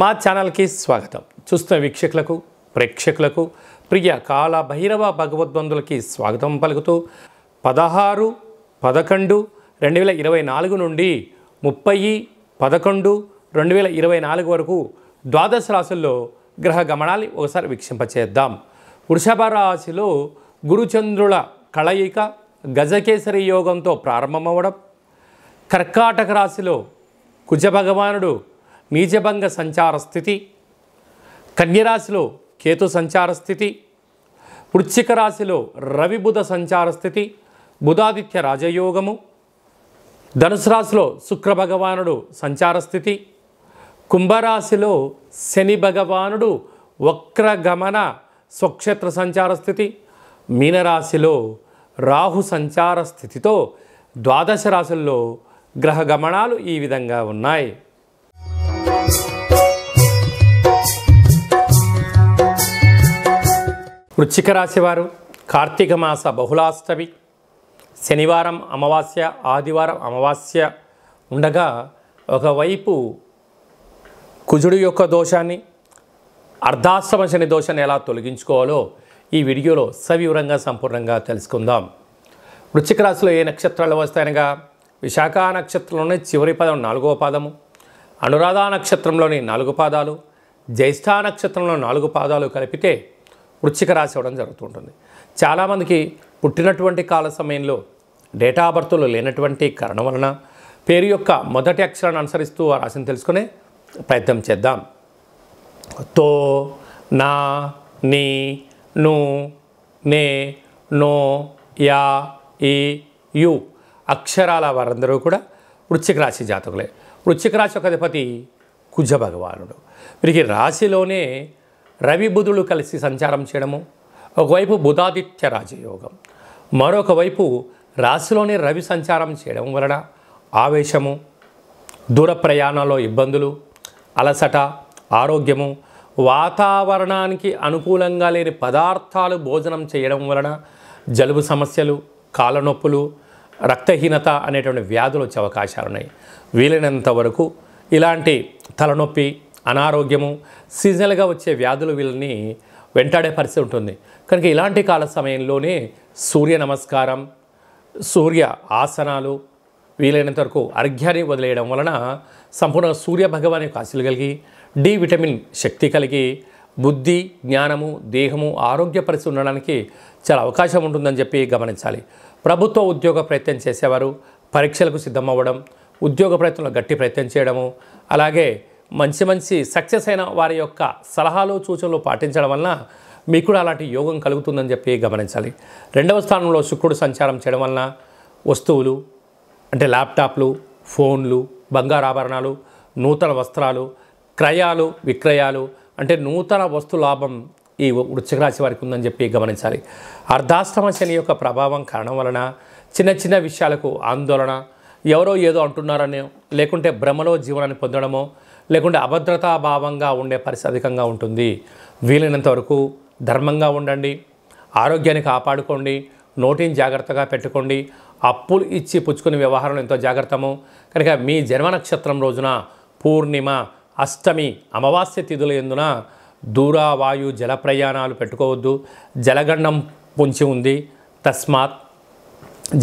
మా ఛానల్కి స్వాగతం. చూస్తున్న వీక్షకులకు ప్రేక్షకులకు ప్రియ కాల భైరవ భగవద్బంధులకి స్వాగతం పలుకుతూ 16-11-2024 నుండి 30-11-2024 వరకు ద్వాదశ రాశుల్లో గ్రహ గమనాన్ని ఒకసారి వీక్షింపచేద్దాం. వృషభ రాశిలో గురుచంద్రుల కళయిక గజకేసరి యోగంతో ప్రారంభమవడం, కర్కాటక రాశిలో కుజ భగవానుడు నీచభంగ సంచార స్థితి, కన్యరాశిలో కేతు సంచార స్థితి, వృశ్చిక రాశిలో రవి బుధ సంచార స్థితి, బుధాదిత్య రాజయోగము, ధనుసు రాశిలో శుక్ర భగవానుడు సంచార స్థితి, కుంభరాశిలో శని భగవానుడు వక్రగమన స్వక్షేత్ర సంచార స్థితి, మీనరాశిలో రాహు సంచార స్థితితో ద్వాదశ రాశుల్లో గ్రహ గమనాలు ఈ విధంగా ఉన్నాయి. వృశ్చిక రాశి వారు కార్తీక మాస బహుళాష్టమి శనివారం అమావాస్య, ఆదివారం అమావాస్య ఉండగా ఒకవైపు కుజుడు యొక్క దోషాన్ని, అర్ధాశ్రమ శని దోషాన్ని ఎలా తొలగించుకోవాలో ఈ వీడియోలో సవివరంగా సంపూర్ణంగా తెలుసుకుందాం. వృశ్చిక రాశిలో ఏ నక్షత్రాలు వస్తాయనగా విశాఖ నక్షత్రంలోని చివరి పదం 4వ పాదము, అనురాధ నక్షత్రంలోని 4 పాదాలు, జ్యేష్ఠ నక్షత్రంలో 4 పాదాలు కలిపితే వృశ్చిక రాశి అవ్వడం జరుగుతుంటుంది. చాలామందికి పుట్టినటువంటి కాల సమయంలో డేటా ఆఫ్ బర్త్లో లేనటువంటి కారణం వలన పేరు యొక్క మొదటి అక్షరాన్ని అనుసరిస్తూ ఆ రాశిని తెలుసుకునే ప్రయత్నం చేద్దాం. తో, నా, నీ, ను, నే, నో, యా, ఈ, యు అక్షరాల వారందరూ కూడా వృశ్చిక రాశి జాతకులే. వృశ్చిక రాశి యొక్క అధిపతి కుజ భగవానుడు. వీరికి రాశిలోనే రవి బుధులు కలిసి సంచారం చేయడము, ఒకవైపు బుధాదిత్య రాజయోగం, మరొక వైపు రాశిలోనే రవి సంచారం చేయడం వలన ఆవేశము, దూర ప్రయాణాల్లో ఇబ్బందులు, అలసట, ఆరోగ్యము, వాతావరణానికి అనుకూలంగా లేని పదార్థాలు భోజనం చేయడం వలన జలుబు సమస్యలు, కాళ్ళనొప్పులు, రక్తహీనత అనేటువంటి వ్యాధులు వచ్చే అవకాశాలు ఉన్నాయి. వీలైనంత వరకు ఇలాంటి తలనొప్పి, అనారోగ్యము, సీజనల్గా వచ్చే వ్యాధులు వీళ్ళని వెంటాడే పరిస్థితి ఉంటుంది. కనుక ఇలాంటి కాల సమయంలోనే సూర్య నమస్కారం, సూర్య ఆసనాలు, వీలైనంత వరకు అర్ఘ్యాన్ని వదిలేయడం వలన సంపూర్ణ సూర్య భగవాన్ యొక్క ఆశీస్సులు కలిగి డి విటమిన్ శక్తి కలిగి బుద్ధి, జ్ఞానము, దేహము, ఆరోగ్య పరిస్థితి ఉండడానికి చాలా అవకాశం ఉంటుందని చెప్పి గమనించాలి. ప్రభుత్వ ఉద్యోగ ప్రయత్నం చేసేవారు పరీక్షలకు సిద్ధమవ్వడం, ఉద్యోగ ప్రయత్నంలో గట్టి ప్రయత్నం చేయడము, అలాగే మంచి సక్సెస్ అయిన వారి యొక్క సలహాలు సూచనలు పాటించడం వలన మీకు కూడా అలాంటి యోగం కలుగుతుందని చెప్పి గమనించాలి. 2వ స్థానంలో శుక్రుడు సంచారం చేయడం వలన వస్తువులు అంటే ల్యాప్టాప్లు, ఫోన్లు, బంగారు ఆభరణాలు, నూతన వస్త్రాలు, క్రయాలు, విక్రయాలు అంటే నూతన వస్తు లాభం ఈ వృశ్చిక రాశి వారికి ఉందని చెప్పి గమనించాలి. అర్ధాష్టమ శని యొక్క ప్రభావం కారణం వలన చిన్న విషయాలకు ఆందోళన, ఎవరో ఏదో అంటున్నారని, లేకుంటే భ్రమలో జీవనాన్ని పొందడమో, లేకుంటే అభద్రతాభావంగా ఉండే పరిస్థితి అధికంగా ఉంటుంది. వీలైనంత వరకు ధర్మంగా ఉండండి, ఆరోగ్యాన్ని కాపాడుకోండి, నోటిని జాగ్రత్తగా పెట్టుకోండి, అప్పులు ఇచ్చి పుచ్చుకునే వ్యవహారంలో ఎంతో జాగ్రత్తము. కనుక మీ జన్మ నక్షత్రం రోజున పూర్ణిమ, అష్టమి, అమావాస్య తిథుల యందున దూర వాయు జల ప్రయాణాలు పెట్టుకోవద్దు. జలగండం పొంచి ఉంది, తస్మాత్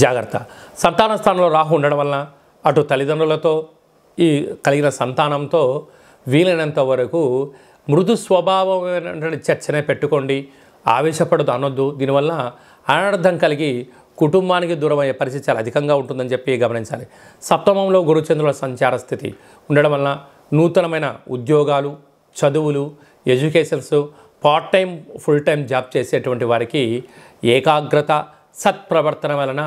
జాగ్రత్త. సంతాన స్థానంలో రాహు ఉండడం వలన అటు తల్లిదండ్రులతో ఈ కలిగిన సంతానంతో వీలైనంత వరకు మృదు స్వభావమైనటువంటి చర్చనే పెట్టుకోండి. ఆవేశపడదు అనొద్దు. దీనివల్ల అనర్థం కలిగి కుటుంబానికి దూరమయ్యే పరిస్థితి చాలా అధికంగా ఉంటుందని చెప్పి గమనించాలి. సప్తమంలో గురుచంద్రుల సంచార స్థితి ఉండడం వలన నూతనమైన ఉద్యోగాలు, చదువులు, educations, part time, full time job చేసేటువంటి వారికి ఏకాగ్రత, సత్ప్రవర్తన వలన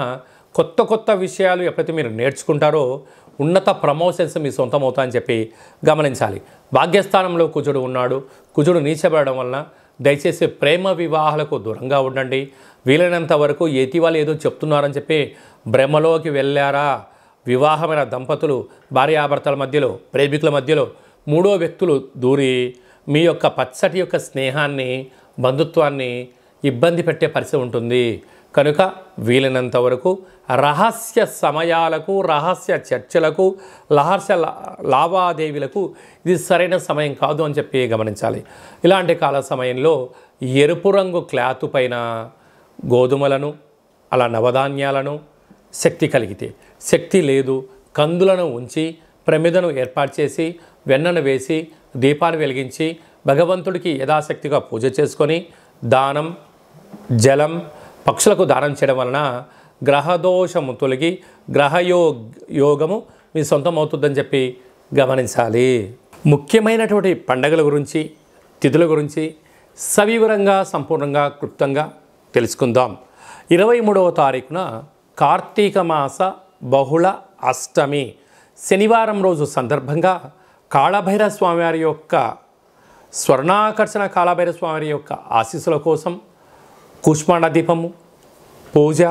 కొత్త విషయాలు ఎప్పుడైతే మీరు నేర్చుకుంటారో ఉన్నత ప్రమోషన్స్ మీ సొంతం అవుతాయని చెప్పి గమనించాలి. భాగ్యస్థానంలో కుజుడు ఉన్నాడు. కుజుడు నీచబడడం వలన దయచేసి ప్రేమ వివాహాలకు దూరంగా ఉండండి. వీలైనంత వరకు ఎతి వాళ్ళు ఏదో చెప్తున్నారని చెప్పి భ్రమలోకి వెళ్ళారా. వివాహమైన దంపతులు, భార్యాభర్తల మధ్యలో, ప్రేమికుల మధ్యలో 3వ వ్యక్తులు దూరి మీ యొక్క పచ్చటి యొక్క స్నేహాన్ని, బంధుత్వాన్ని ఇబ్బంది పెట్టే పరిస్థితి ఉంటుంది. కనుక వీలైనంత వరకు రహస్య సమయాలకు, రహస్య చర్చలకు, రహస్య లావాదేవీలకు ఇది సరైన సమయం కాదు అని చెప్పి గమనించాలి. ఇలాంటి కాల సమయంలో ఎరుపు రంగు క్లాత్ పైన గోధుమలను, అలా నవధాన్యాలను, శక్తి కలిగితే, శక్తి లేదు కందులను ఉంచి ప్రమిదను ఏర్పాటు చేసి వెన్నను వేసి దీపాన్ని వెలిగించి భగవంతుడికి యథాశక్తిగా పూజ చేసుకొని దానం, జలం, పక్షులకు దానం చేయడం వలన గ్రహదోషము తొలగి యోగము మీ సొంతం అవుతుందని చెప్పి గమనించాలి. ముఖ్యమైనటువంటి పండగల గురించి, తిథుల గురించి సవివరంగా, సంపూర్ణంగా, క్లుప్తంగా తెలుసుకుందాం. 23వ తారీఖున కార్తీక మాస బహుళ అష్టమి శనివారం రోజు సందర్భంగా కాళభైరవ స్వామివారి యొక్క స్వర్ణాకర్షణ కాళభైరవ స్వామివారి యొక్క ఆశీస్సుల కోసం కూష్మాండ దీపము, పూజ,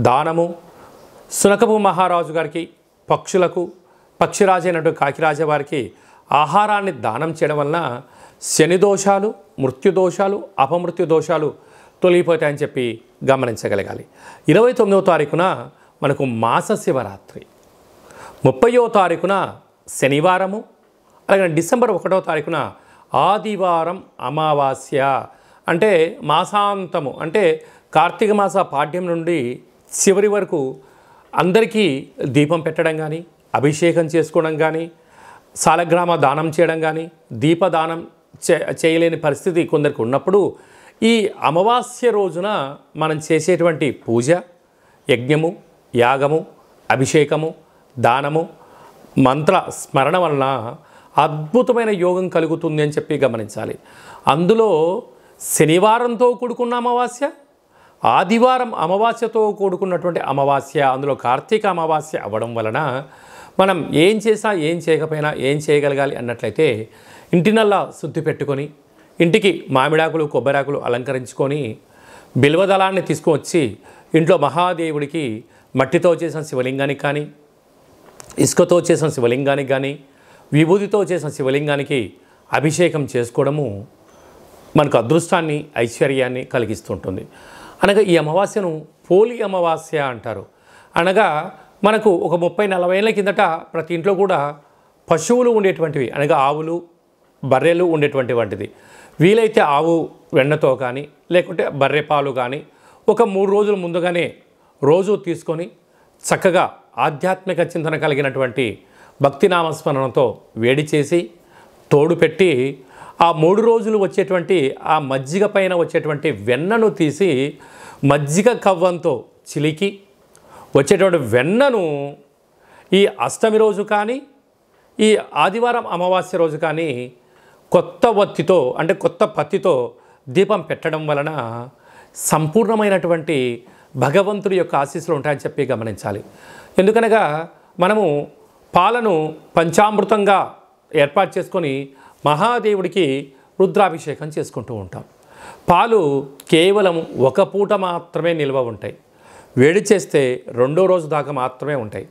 దానము, సునకపు మహారాజు గారికి, పక్షులకు, పక్షిరాజు అయినటువంటి కాకిరాజు వారికి ఆహారాన్ని దానం చేయడం వలన శని దోషాలు, మృత్యుదోషాలు, అపమృత్యు దోషాలు తొలగిపోతాయని చెప్పి గమనించగలగాలి. 29వ తారీఖున మనకు మాస శివరాత్రి, 30వ తారీఖున శనివారము, అలాగే డిసెంబర్ 1వ తారీఖున ఆదివారం అమావాస్య. అంటే మాసాంతము, అంటే కార్తీక మాస పాడ్యం నుండి చివరి వరకు అందరికీ దీపం పెట్టడం కానీ, అభిషేకం చేసుకోవడం కానీ, సాలగ్రామ దానం చేయడం కానీ, దీపదానం చేయలేని పరిస్థితి కొందరికి ఉన్నప్పుడు ఈ అమావాస్య రోజున మనం చేసేటువంటి పూజ, యజ్ఞము, యాగము, అభిషేకము, దానము, మంత్ర స్మరణ వలన అద్భుతమైన యోగం కలుగుతుంది అని చెప్పి గమనించాలి. అందులో శనివారంతో కూడుకున్న అమావాస్య, ఆదివారం అమావాస్యతో కూడుకున్నటువంటి అమావాస్య, అందులో కార్తీక అమావాస్య అవ్వడం వలన మనం ఏం చేసినా, ఏం చేయకపోయినా ఏం చేయగలగాలి అన్నట్లయితే ఇంటినల్లా శుద్ధి పెట్టుకొని, ఇంటికి మామిడాకులు, కొబ్బరాకులు అలంకరించుకొని, బిల్వదళాన్ని తీసుకువచ్చి ఇంట్లో మహాదేవుడికి మట్టితో చేసిన శివలింగానికి కానీ, ఇసుకతో చేసిన శివలింగానికి కానీ, విభూతితో చేసిన శివలింగానికి అభిషేకం చేసుకోవడము మనకు అదృష్టాన్ని, ఐశ్వర్యాన్ని కలిగిస్తుంటుంది. అనగా ఈ అమావాస్యను పోలి అమావాస్య అంటారు. అనగా మనకు ఒక 30-40 ఏళ్ళ కిందట ప్రతి ఇంట్లో కూడా పశువులు ఉండేటువంటివి, అనగా ఆవులు, బర్రెలు ఉండేటువంటి వంటిది. వీలైతే ఆవు వెన్నతో కానీ, లేకుంటే బర్రె పాలు కానీ ఒక 3 రోజుల ముందుగానే రోజు తీసుకొని చక్కగా ఆధ్యాత్మిక చింతన కలిగినటువంటి భక్తి నామస్మరణతో వేడి చేసి తోడు పెట్టి ఆ 3 రోజులు వచ్చేటువంటి ఆ మజ్జిగ పైన వచ్చేటువంటి వెన్నను తీసి మజ్జిగ కవ్వంతో చిలికి వచ్చేటువంటి వెన్నను ఈ అష్టమి రోజు కానీ, ఈ ఆదివారం అమావాస్య రోజు కానీ కొత్త వత్తితో, అంటే కొత్త పత్తితో దీపం పెట్టడం వలన సంపూర్ణమైనటువంటి భగవంతుడి యొక్క ఆశీస్సులు ఉంటాయని చెప్పి గమనించాలి. ఎందుకనగా మనము పాలను పంచామృతంగా ఏర్పాటు చేసుకొని మహాదేవుడికి రుద్రాభిషేకం చేసుకుంటూ ఉంటాం. పాలు కేవలం ఒక పూట మాత్రమే నిల్వ ఉంటాయి, వేడి చేస్తే 2వ రోజు దాకా మాత్రమే ఉంటాయి.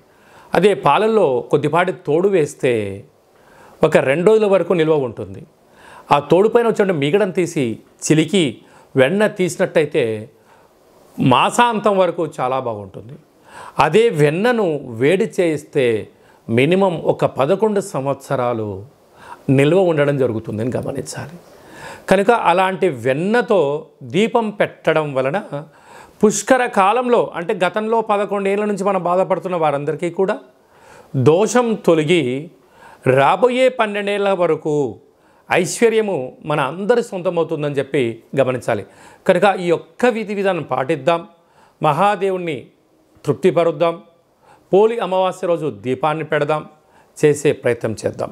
అదే పాలల్లో కొద్దిపాటి తోడు వేస్తే ఒక 2 రోజుల వరకు నిల్వ ఉంటుంది. ఆ తోడుపైన వచ్చే మిగడను తీసి చిలికి వెన్న తీసినట్టయితే మాసాంతం వరకు చాలా బాగుంటుంది. అదే వెన్నను వేడి చేస్తే మినిమం ఒక 11 సంవత్సరాలు నిల్వ ఉండడం జరుగుతుందని గమనించాలి. కనుక అలాంటి వెన్నతో దీపం పెట్టడం వలన పుష్కర కాలంలో, అంటే గతంలో 11 ఏళ్ళ నుంచి మనం బాధపడుతున్న వారందరికీ కూడా దోషం తొలగి రాబోయే 12 ఏళ్ళ వరకు ఐశ్వర్యము మన అందరి సొంతమవుతుందని చెప్పి గమనించాలి. కనుక ఈ ఒక్క విధి విధానం పాటిద్దాం, మహాదేవుణ్ణి తృప్తిపరుద్దాం, పోలి అమావాస్య రోజు దీపాన్ని పెడదాం, చేసే ప్రయత్నం చేద్దాం.